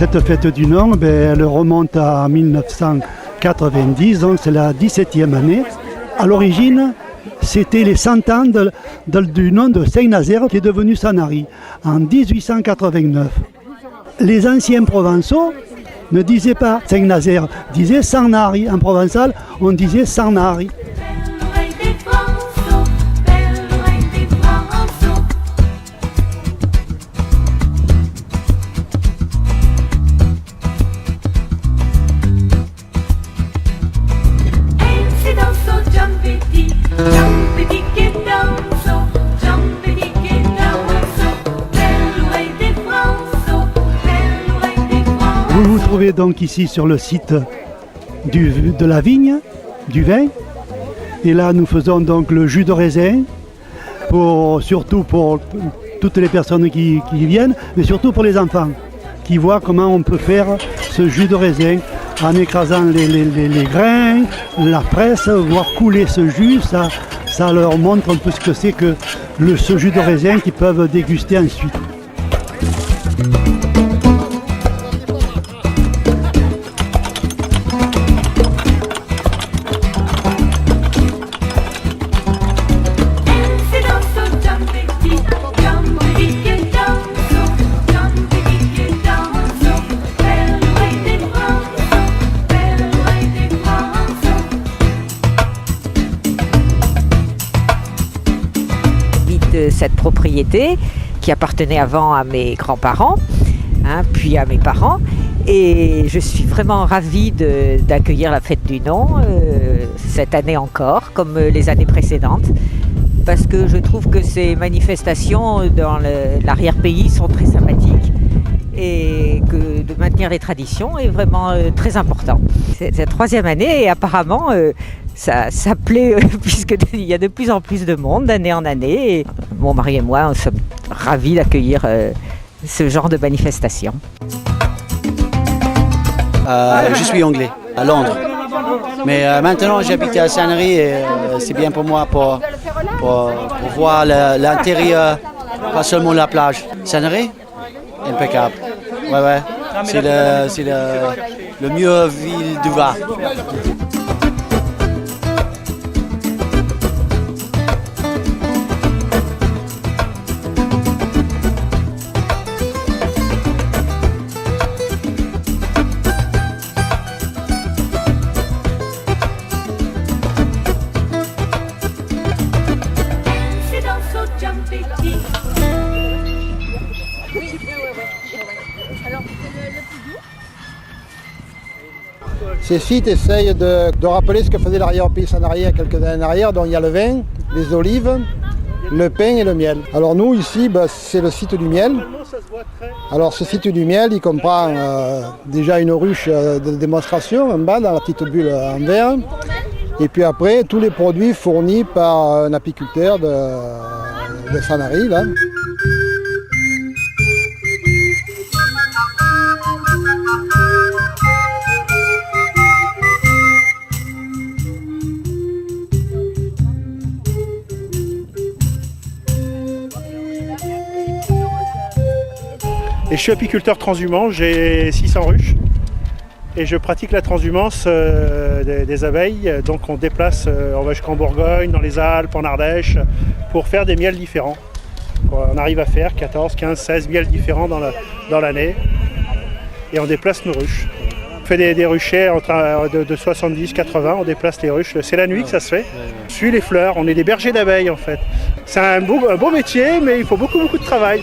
Cette fête du nom, elle remonte à 1990, donc c'est la 17e année. À l'origine, c'était les 100 ans du nom de Saint-Nazaire qui est devenu Sanary en 1889. Les anciens provençaux ne disaient pas Saint-Nazaire, disaient Sanary. En provençal, on disait Sanary. Vous vous trouvez donc ici sur le site de la vigne, du vin. Et là, nous faisons donc le jus de raisin, surtout pour toutes les personnes qui viennent, mais surtout pour les enfants, qui voient comment on peut faire ce jus de raisin en écrasant les grains, la presse, voir couler ce jus. Ça leur montre un peu ce que c'est que ce jus de raisin qu'ils peuvent déguster ensuite. Cette propriété qui appartenait avant à mes grands-parents, puis à mes parents, et je suis vraiment ravie d'accueillir la fête du nom cette année encore, comme les années précédentes, parce que je trouve que ces manifestations dans l'arrière-pays sont très sympathiques et que de maintenir les traditions est vraiment très important. C'est la 3e année et apparemment ça plaît puisqu'il y a de plus en plus de monde d'année en année. Et mon mari et moi, nous sommes ravis d'accueillir ce genre de manifestation. Je suis anglais, à Londres. Mais maintenant, j'habite à Sanary et c'est bien pour moi pour voir l'intérieur, pas seulement la plage. Sanary, impeccable. Ouais. C'est le mieux ville du Var. Ces sites essayent de rappeler ce que faisait l'arrière-pays sanarien il y a quelques années en arrière. Donc il y a le vin, les olives, le pain et le miel. Alors nous ici, c'est le site du miel. Alors ce site du miel, il comprend déjà une ruche de démonstration en bas dans la petite bulle en verre. Et puis après, tous les produits fournis par un apiculteur de Sanary, là. Et je suis apiculteur transhumant, j'ai 600 ruches et je pratique la transhumance des abeilles. Donc on déplace, on va jusqu'en Bourgogne, dans les Alpes, en Ardèche, pour faire des miels différents. On arrive à faire 14, 15, 16 miels différents dans l'année et on déplace nos ruches. On fait des ruchers de 70, 80, on déplace les ruches. C'est la nuit que ça se fait. On suit les fleurs, on est des bergers d'abeilles en fait. C'est un beau métier, mais il faut beaucoup de travail.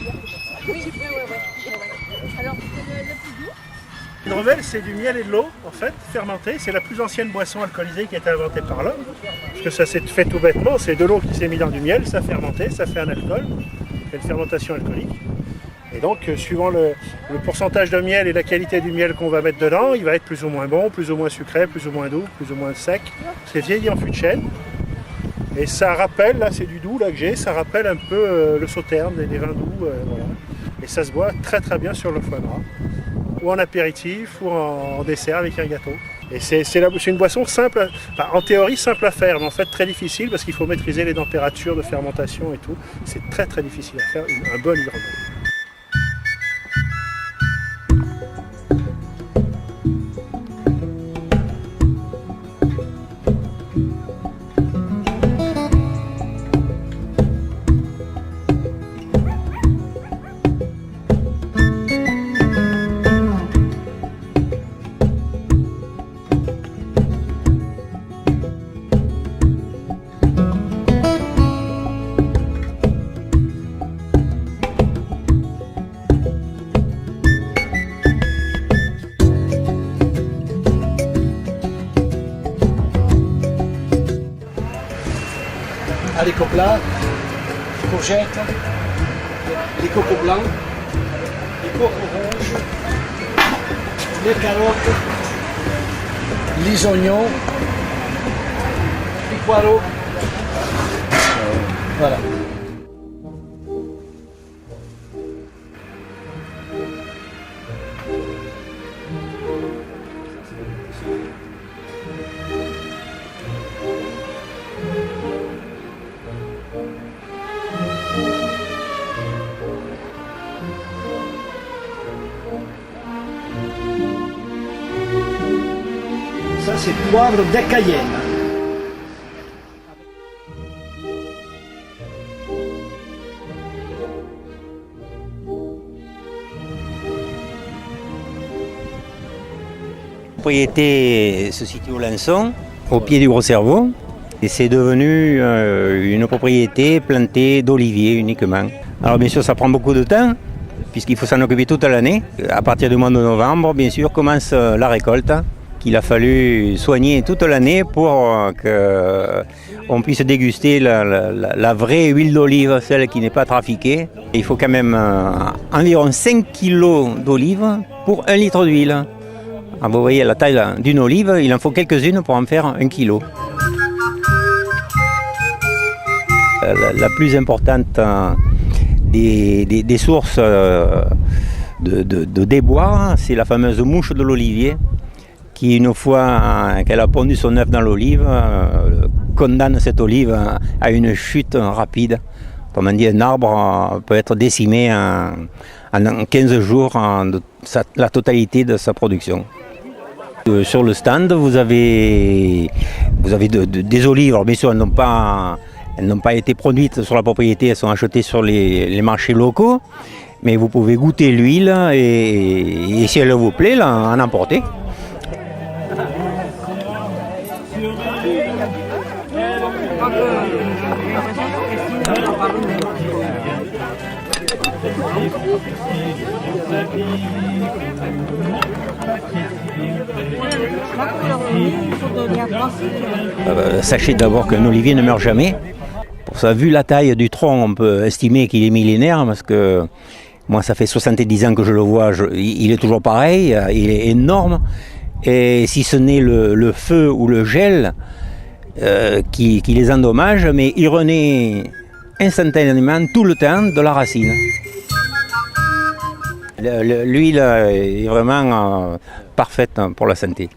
Le Revel, c'est du miel et de l'eau, en fait, fermenté. C'est la plus ancienne boisson alcoolisée qui a été inventée par l'homme. Parce que ça s'est fait tout bêtement, c'est de l'eau qui s'est mise dans du miel, ça fermenté, ça fait un alcool, c'est une fermentation alcoolique. Et donc, suivant le pourcentage de miel et la qualité du miel qu'on va mettre dedans, il va être plus ou moins bon, plus ou moins sucré, plus ou moins doux, plus ou moins sec. C'est vieilli en fût de chêne. Et ça rappelle, là c'est du doux là que j'ai, ça rappelle un peu le sauterne, les vins doux, voilà. Et ça se boit très bien sur le foie gras, ou en apéritif, ou en dessert avec un gâteau. Et c'est une boisson simple, en théorie simple à faire, mais en fait très difficile parce qu'il faut maîtriser les températures de fermentation et tout. C'est très difficile à faire, un bon hydromel. patates, les courgettes, les cocos blancs, les cocos rouges, les carottes, les oignons, les poireaux. Voilà. Ça, c'est poivre de Cayenne. La propriété se situe au Lançon, au pied du Gros Cerveau, et c'est devenu une propriété plantée d'oliviers uniquement. Alors bien sûr, ça prend beaucoup de temps, puisqu'il faut s'en occuper toute l'année. À partir du mois de novembre, bien sûr, commence la récolte, qu'il a fallu soigner toute l'année pour qu'on puisse déguster la vraie huile d'olive, celle qui n'est pas trafiquée. Il faut quand même environ 5 kg d'olive pour 1 litre d'huile. Vous voyez la taille d'une olive, il en faut quelques-unes pour en faire 1 kilo. La plus importante des sources de déboire, c'est la fameuse mouche de l'olivier, qui une fois qu'elle a pondu son œuf dans l'olive, condamne cette olive à une chute rapide. Autrement dit, un arbre peut être décimé en 15 jours, la totalité de sa production. Sur le stand, vous avez des olives. Alors bien sûr, elles n'ont pas été produites sur la propriété, elles sont achetées sur les marchés locaux. Mais vous pouvez goûter l'huile et si elle vous plaît, en emporter. Sachez d'abord qu'un olivier ne meurt jamais. Pour ça, vu la taille du tronc, on peut estimer qu'il est millénaire, parce que moi, ça fait 70 ans que je le vois, il est toujours pareil, il est énorme. Et si ce n'est le feu ou le gel qui les endommage, mais il renaît instantanément tout le temps de la racine. L'huile est vraiment parfaite pour la santé.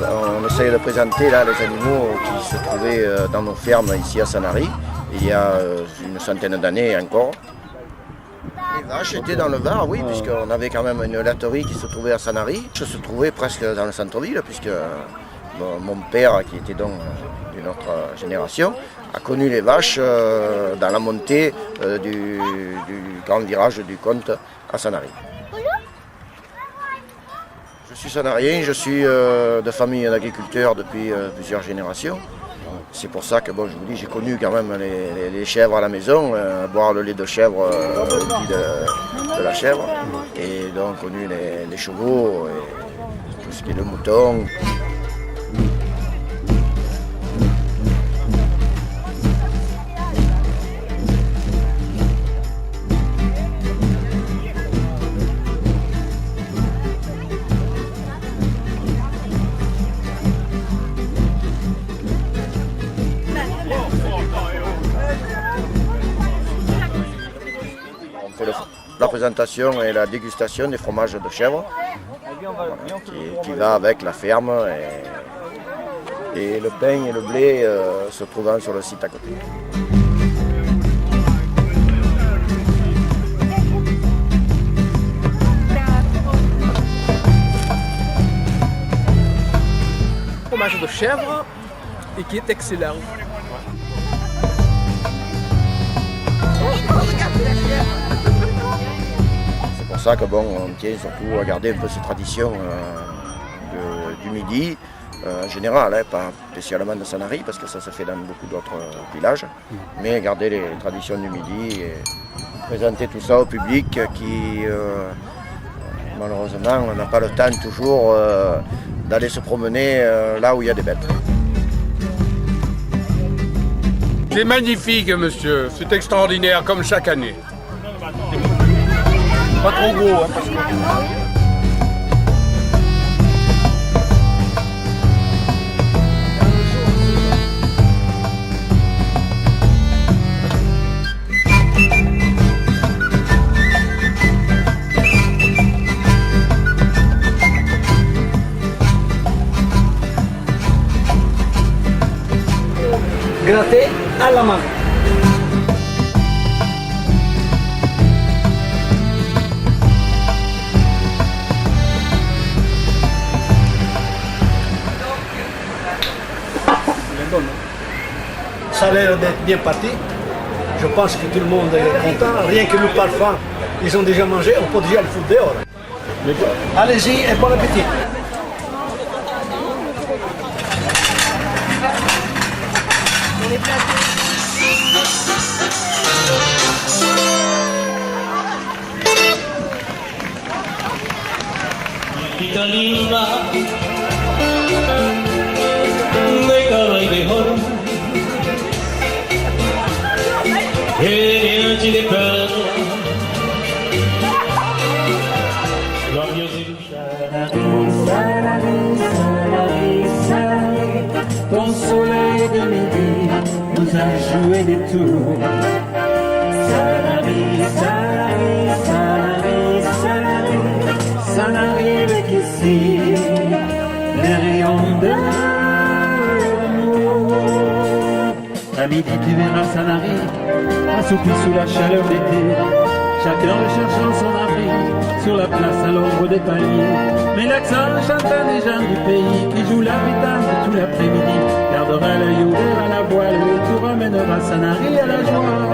On essaye de présenter là, les animaux qui se trouvaient dans nos fermes ici à Sanary, il y a une centaine d'années encore. Les vaches étaient dans le Var, oui, puisqu'on avait quand même une laiterie qui se trouvait à Sanary. Je se trouvais presque dans le centre-ville, puisque mon père, qui était donc d'une autre génération, a connu les vaches dans la montée du grand virage du Comte à Sanary. Je suis sanarien, je suis de famille d'agriculteurs depuis plusieurs générations. C'est pour ça que bon, je vous dis, j'ai connu quand même les chèvres à la maison, boire le lait de chèvre de la chèvre, et donc connu les chevaux, et tout ce qui est le mouton. La présentation et la dégustation des fromages de chèvre, voilà, qui va avec la ferme et le pain et le blé se trouvant sur le site à côté. Fromage de chèvre et qui est excellent. C'est pour ça que bon, on tient surtout à garder un peu ces traditions du midi, en général, hein, pas spécialement de Sanary, parce que ça se fait dans beaucoup d'autres villages, mais garder les traditions du Midi et présenter tout ça au public qui, malheureusement, n'a pas le temps toujours d'aller se promener là où il y a des bêtes. C'est magnifique, monsieur. C'est extraordinaire, comme chaque année. Pas trop gros, hein, parce que... Gratter à la main. Ça a l'air d'être bien parti. Je pense que tout le monde est content. Rien que le parfum, ils ont déjà mangé, on peut déjà le foutre dehors. Allez-y et bon appétit. Ton soleil de midi nous a joué des tours. Sanary, Sanary, Sanary, Sanary, ça n'arrive qu'ici, les rayons de l'amour. À midi tu verras Sanary, assoupi sous la chaleur d'été, chacun recherchant son abri, sur la place à l'ombre des palmiers. Mais l'accent chanteur des gens du pays, qui joue la pétanque tout l'après-midi, gardera l'œil ouvert à la voile, et tout ramènera Sanary à la joie.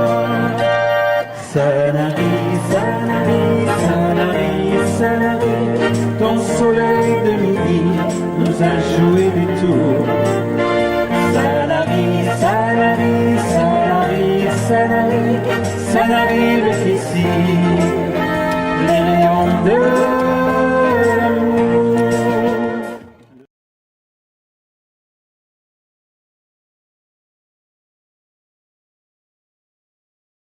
Sanary, Sanary, Sanary, Sanary, ton soleil de midi nous a joué des tours. Sanary, Sanary, Sanary, Sanary, ça n'arrive qu'ici, les rayons de